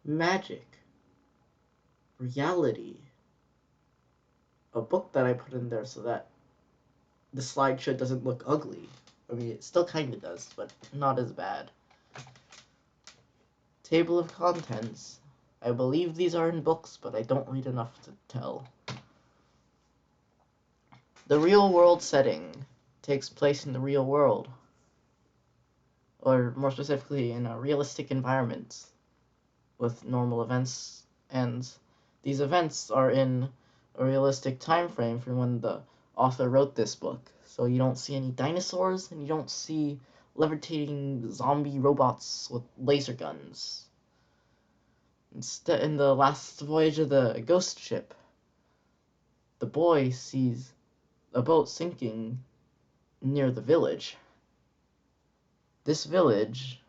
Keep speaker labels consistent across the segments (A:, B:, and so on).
A: magic, reality, a book that I put in there so that the slideshow doesn't look ugly. I mean, it still kind of does, but not as bad. Table of contents. I believe these are in books, but I don't read enough to tell. The real world setting takes place in the real world, or more specifically in a realistic environment with normal events, and these events are in a realistic time frame from when the author wrote this book. So you don't see any dinosaurs, and you don't see levitating zombie robots with laser guns. Instead, in the last voyage of the ghost ship, the boy sees a boat sinking near the village. This village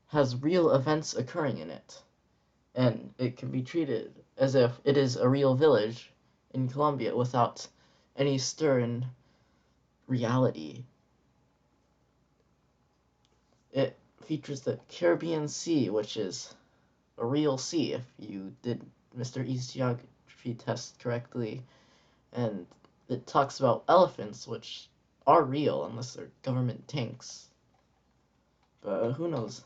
A: has real events occurring in it, and it can be treated as if it is a real village in Colombia without any stir in reality. It features the Caribbean Sea, which is a real sea if you did Mr. E's geography test correctly, and it talks about elephants, which are real unless they're government tanks. But who knows?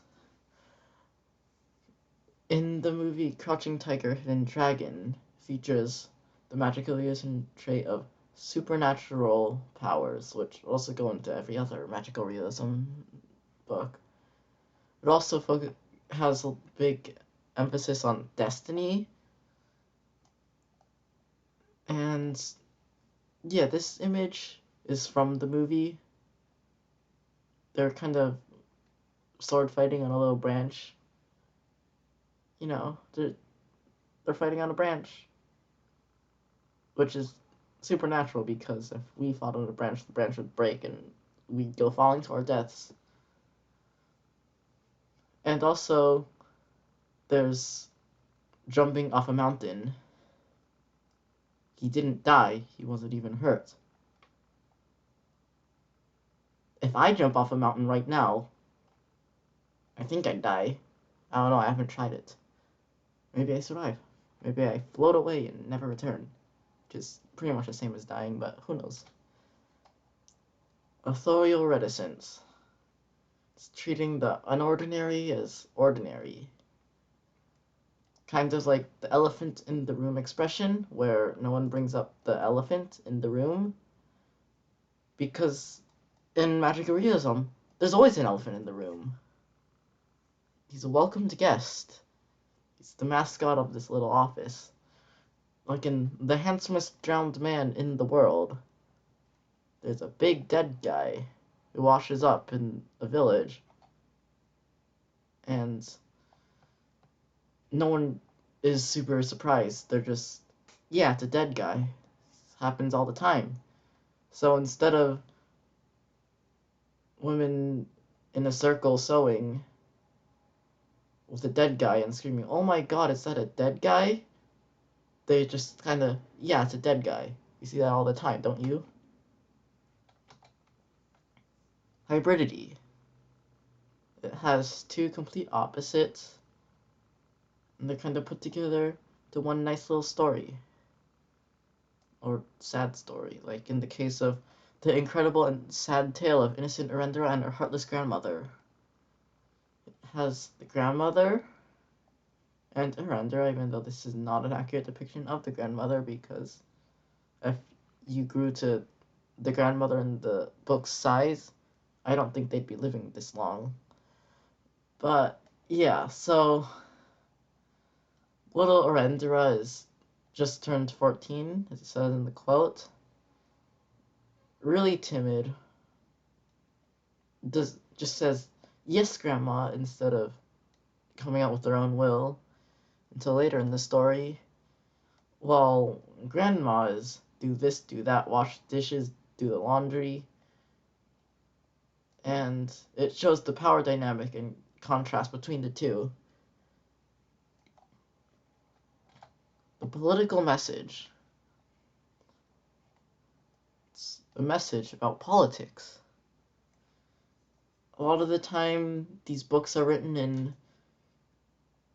A: In the movie Crouching Tiger, Hidden Dragon features the magical realism trait of supernatural powers, which also go into every other magical realism book. It also has a big emphasis on destiny. And yeah, this image is from the movie. They're kind of sword fighting on a little branch. You know, they're fighting on a branch, which is supernatural because if we fought on a branch, the branch would break and we'd go falling to our deaths. And also, there's jumping off a mountain. He didn't die, he wasn't even hurt. If I jump off a mountain right now, I think I'd die. I don't know, I haven't tried it. Maybe I survive. Maybe I float away and never return. Which is pretty much the same as dying, but who knows. Authorial reticence. It's treating the unordinary as ordinary. Kind of like the elephant in the room expression, where no one brings up the elephant in the room. Because in magical realism, there's always an elephant in the room. He's a welcomed guest. He's the mascot of this little office. Like in The Handsomest Drowned Man in the World, there's a big dead guy who washes up in a village, and no one is super surprised. They're just, yeah, it's a dead guy. This happens all the time. So instead of women in a circle sewing with a dead guy and screaming, "Oh my god, is that a dead guy?" They just kind of, yeah, it's a dead guy. You see that all the time, don't you? Hybridity. It has two complete opposites, and they're kind of put together to one nice little story. Or sad story, like in the case of The Incredible and Sad Tale of Innocent Arendra and Her Heartless Grandmother. It has the grandmother and Arendra, even though this is not an accurate depiction of the grandmother, because if you grew to the grandmother in the book's size, I don't think they'd be living this long. But yeah, so little Arendra is just turned 14, as it says in the quote. Really timid. Just says, "Yes, Grandma," instead of coming out with their own will. Until later in the story, while Grandma is do this, do that, wash dishes, do the laundry. And it shows the power dynamic and contrast between the two. The political message. It's a message about politics. A lot of the time, these books are written in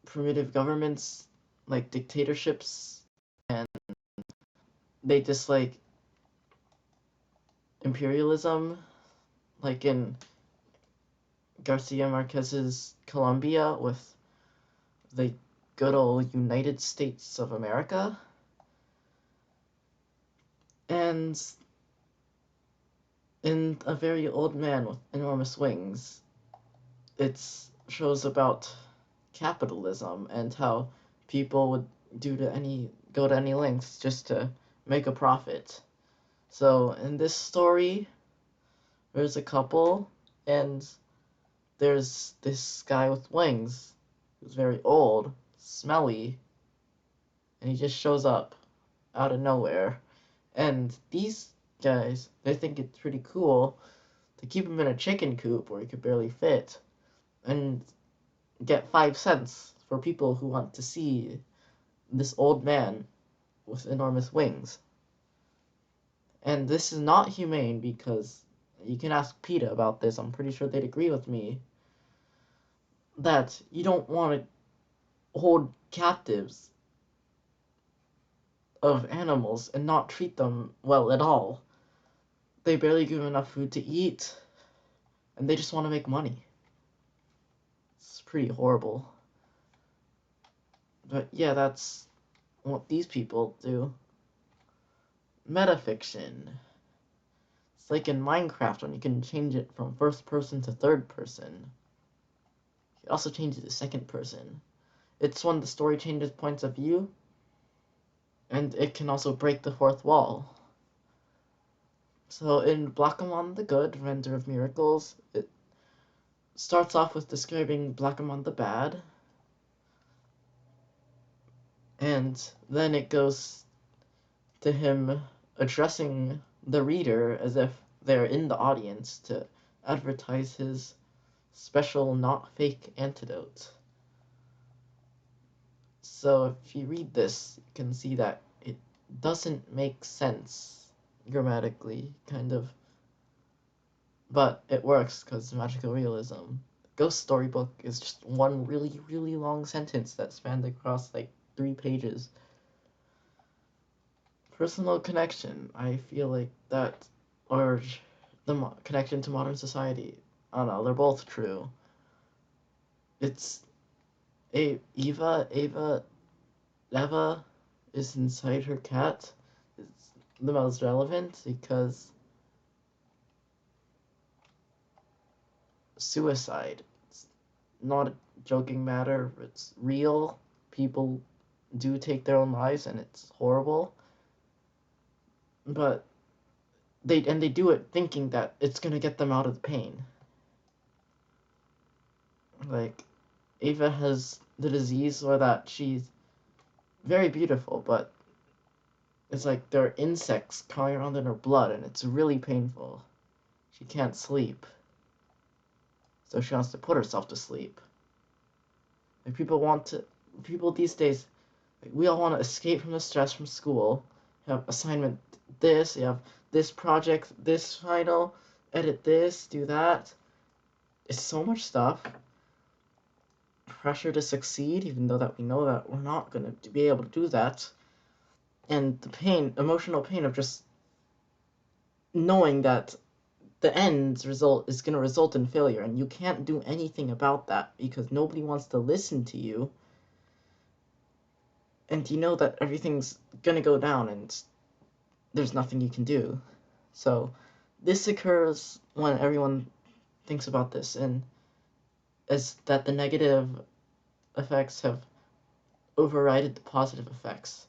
A: primitive governments, like dictatorships, and they dislike imperialism, like in Garcia Marquez's Colombia with the good old United States of America. And in A Very Old Man with Enormous Wings, it shows about capitalism and how people would go to any lengths just to make a profit. So in this story, there's a couple, and there's this guy with wings who's very old, smelly, and he just shows up out of nowhere. And these guys, they think it's pretty cool to keep him in a chicken coop where he could barely fit and get 5 cents for people who want to see this old man with enormous wings. And this is not humane because you can ask PETA about this. I'm pretty sure they'd agree with me that you don't want to hold captives of animals and not treat them well at all. They barely give them enough food to eat, and they just want to make money. It's pretty horrible. But yeah, that's what these people do. Metafiction. It's like in Minecraft when you can change it from first person to third person. You can also change it to second person. It's when the story changes points of view, and it can also break the fourth wall. So in Blackamon the Good, Render of Miracles, it starts off with describing Blackamon the Bad, and then it goes to him addressing the reader as if they're in the audience to advertise his special not fake antidote. So if you read this, you can see that it doesn't make sense grammatically, kind of, but it works because it's magical realism. Ghost Storybook is just one really, really long sentence that spanned across like 3 pages. Personal connection, I feel like that, or the connection to modern society, I don't know, they're both true. It's Eva is inside her cat. It's the most relevant because suicide, it's not a joking matter, it's real. People do take their own lives and it's horrible. But they do it thinking that it's gonna get them out of the pain. Like Ava has the disease or that she's very beautiful, but it's like there are insects crawling around in her blood and it's really painful. She can't sleep. So she wants to put herself to sleep. Like people these days, like we all want to escape from the stress from school. You have assignment this, you have this project, this final, edit this, do that. It's so much stuff. Pressure to succeed, even though that we know that we're not going to be able to do that. And the pain, emotional pain of just knowing that the end result is going to result in failure and you can't do anything about that because nobody wants to listen to you. And you know that everything's going to go down and there's nothing you can do. So this occurs when everyone thinks about this and as that the negative effects have overridden the positive effects.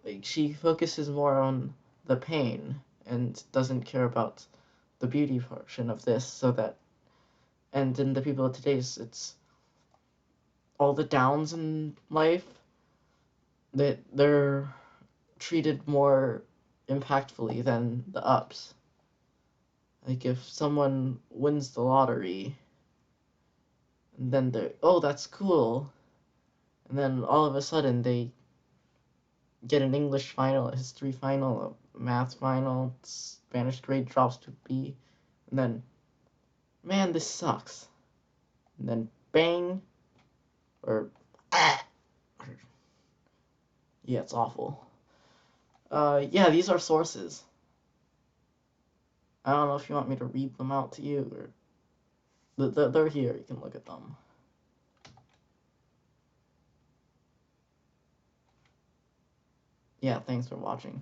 A: Like she focuses more on the pain and doesn't care about the beauty portion of this, so that, and in the people of today's, it's all the downs in life that they're treated more impactfully than the ups. Like if someone wins the lottery and then they're, oh, that's cool, and then all of a sudden they get an English final, a history final, a math final, Spanish grade drops to B, and then, man, this sucks. And then bang, or yeah, it's awful. Yeah, these are sources. I don't know if you want me to read them out to you, or they're here. You can look at them. Yeah, thanks for watching.